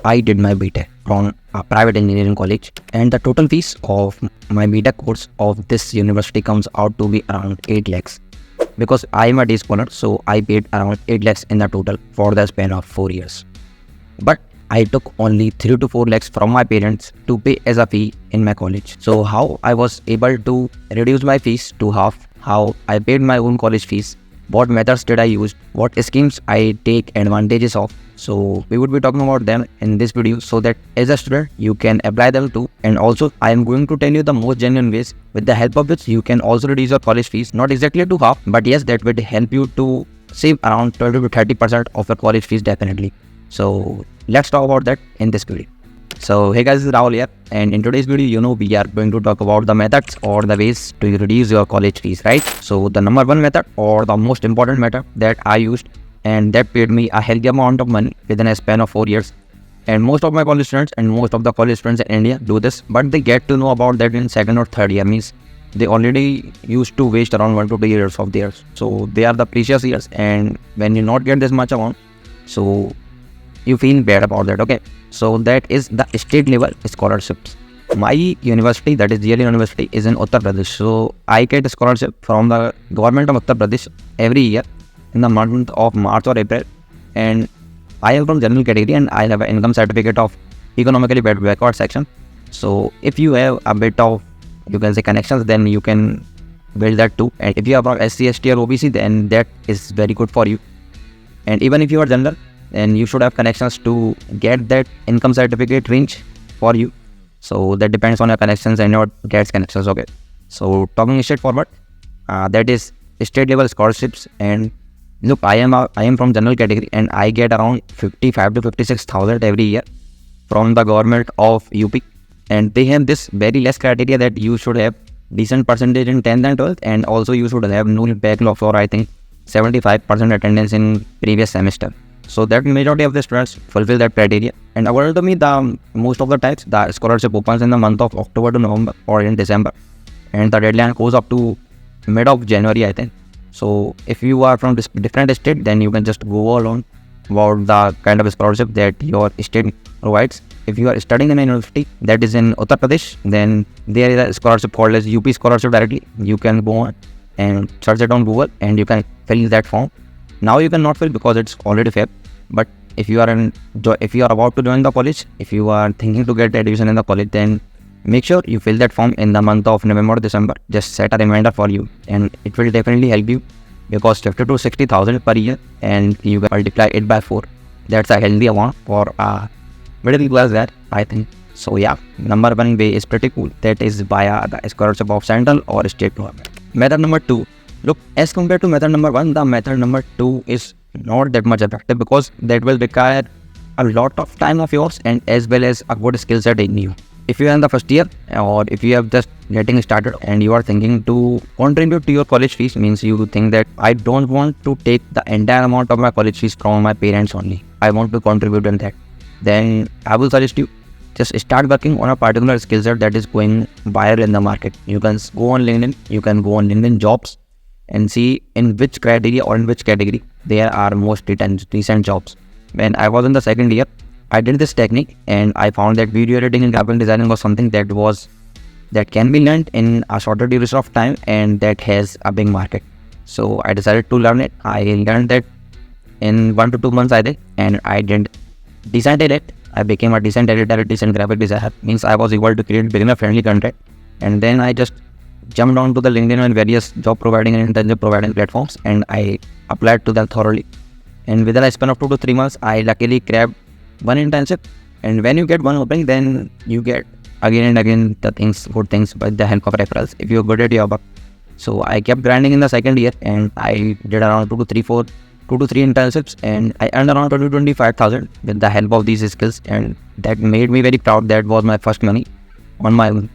I did my BTech from a private engineering college, and the total fees of my BTech course of this university comes out to be around 8 lakhs. Because I am a day scholar, so I paid around 8 lakhs in the total for the span of 4 years. But I took only 3 to 4 lakhs from my parents to pay as a fee in my college. So how I was able to reduce my fees to half, how I paid my own college fees, what methods did I use, what schemes I take advantages of. So we would be talking about them in this video so that as a student you can apply them too. And also I am going to tell you the most genuine ways with the help of which you can also reduce your college fees, not exactly to half, but yes, that would help you to save around 20 to 30% of your college fees definitely. So let's talk about that in this video. So hey guys, this is Rahul here, and in today's video, we are going to talk about the methods or the ways to reduce your college fees, right? So the number one method or the most important method that I used and that paid me a healthy amount of money within a span of 4 years. And most of my college students and most of the college students in India do this, but they get to know about that in second or third year, means they already used to waste around 1 to 2 years of theirs. So they are the precious years, and when you not get this much amount, so you feel bad about that, okay? So that is the state level scholarships. My university, that is GL University, is in Uttar Pradesh. So I get a scholarship from the government of Uttar Pradesh every year in the month of March or April. And I am from general category and I have an income certificate of economically backward section. So if you have a bit of, you can say, connections, then you can build that too. And if you are from SC, ST or OBC, then that is very good for you. And even if you are general, then you should have connections to get that income certificate range for you. So that depends on your connections and your dad's connections, okay? So talking straightforward, that is state level scholarships. And look, I am from general category and I get around 55 to 56,000 every year from the government of UP. And they have this very less criteria that you should have decent percentage in 10th and 12th, and also you should have no backlog for, I think, 75% attendance in previous semester. So that majority of the students fulfill that criteria. And according to me, the most of the times the scholarship opens in the month of October to November or in December, and the deadline goes up to mid of January, I think. So if you are from this different state, then you can just go along about the kind of scholarship that your state provides. If you are studying in a university that is in Uttar Pradesh, then there is a scholarship called as UP scholarship directly. You can go on and search it on Google and you can fill that form. Now you cannot fill because it's already filled. But if you are about to join the college, if you are thinking to get admission in the college, then make sure you fill that form in the month of November or December. Just set a reminder for you, and it will definitely help you, because 50 to 60,000 per year, and you can multiply it by 4. That's a healthy amount for a middle class there, I think. So yeah, number one way is pretty cool. That is via the scholarship of central or state government. Method number 2. Look, as compared to method number 1, the method number 2 is not that much effective, because that will require a lot of time of yours and as well as a good skill set in you. If you are in the first year, or if you have just getting started and you are thinking to contribute to your college fees, means you think that I don't want to take the entire amount of my college fees from my parents only, I want to contribute in that, then I will suggest you just start working on a particular skill set that is going viral in the market. You can go on LinkedIn, you can go on LinkedIn jobs and see in which criteria or in which category there are most recent jobs. When I was in the second year, I did this technique and I found that video editing and graphic designing was something that can be learned in a shorter duration of time and that has a big market. So I decided to learn it. I learned that in 1 to 2 months, I think, and I did decent edit. I became a decent editor, decent graphic designer, means I was able to create beginner friendly content. And then I just jumped onto the LinkedIn and various job providing and internship providing platforms, and I applied to them thoroughly. And within a span of 2 to 3 months, I luckily grabbed one internship. And when you get one opening, then you get again and again the good things by the help of referrals if you're good at your work. So I kept grinding in the second year, and I did around 2 to 3 internships, and I earned around 20 to 25,000 with the help of these skills, and that made me very proud. That was my first money on my own,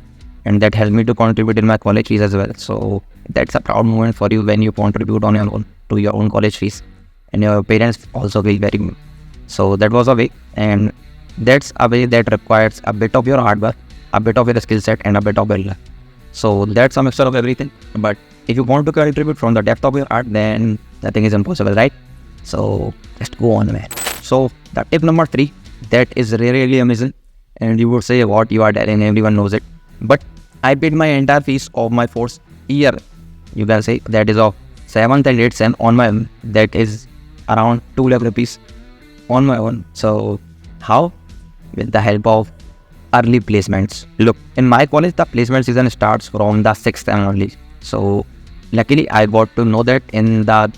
and that helped me to contribute in my college fees as well. So that's a proud moment for you when you contribute on your own to your own college fees, and your parents also feel very good. So that was a way, and that's a way that requires a bit of your hard work, a bit of your skill set, and a bit of your luck. So that's a mixture of everything. But if you want to contribute from the depth of your heart, then nothing is impossible, right? So just go on, man. So the tip number 3 that is really amazing. And you would say what you are telling, everyone knows it. But I paid my entire fees of my fourth year, you can say, that is of 7th and 8th sem on my own. That is around 2 lakh rupees on my own. So how? With the help of early placements. Look, in my college, the placement season starts from the 6th sem only. So luckily, I got to know that in the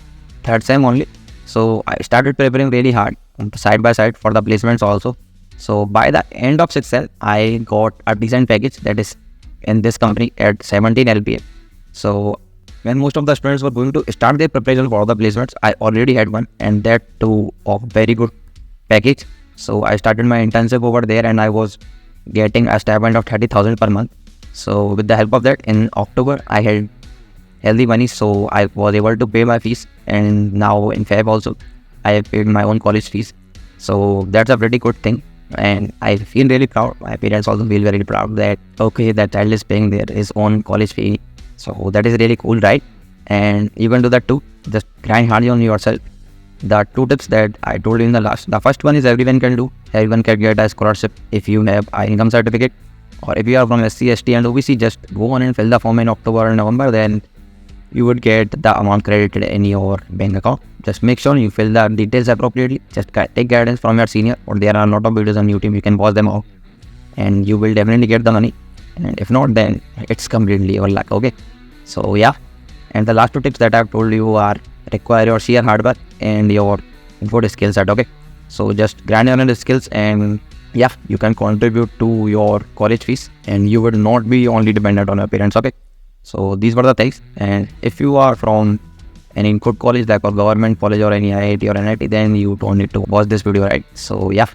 3rd sem only. So I started preparing really hard, side by side, for the placements also. So by the end of 6th sem, I got a decent package, that is in this company at 17 LPA. So when most of the students were going to start their preparation for the placements, I already had one, and that too of very good package. So I started my internship over there, and I was getting a stipend of 30,000 per month. So with the help of that, in October, I had healthy money, so I was able to pay my fees. And now in Feb also, I have paid my own college fees. So that's a pretty good thing, and I feel really proud. My parents also feel very proud that okay, that child is paying his own college fee. So that is really cool, right? And you can do that too. Just grind hard on yourself. The 2 tips that I told you in the last. The first one is everyone can do. Everyone can get a scholarship if you have an income certificate, or if you are from SC, ST and OBC, just go on and fill the form in October and November. Then you would get the amount credited in your bank account. Just make sure you fill the details appropriately. Just take guidance from your senior, or there are a lot of videos on YouTube. You can watch them out, and you will definitely get the money. And if not, then it's completely your luck. Okay. So yeah. And the last 2 tips that I've told you are require your sheer hard work and your good skill set. Okay. So just grind on your skills, and yeah, you can contribute to your college fees, and you would not be only dependent on your parents. Okay. So these were the things. And if you are from any good college like a government college or any IIT or NIT, then you don't need to watch this video, right? So yeah,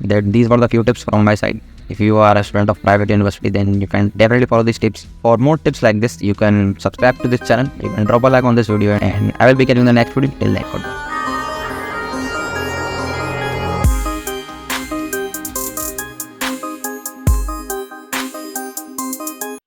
these were the few tips from my side. If you are a student of private university, then you can definitely follow these tips. For more tips like this, you can subscribe to this channel. You can drop a like on this video, and I will be getting the next video. Till then, goodbye.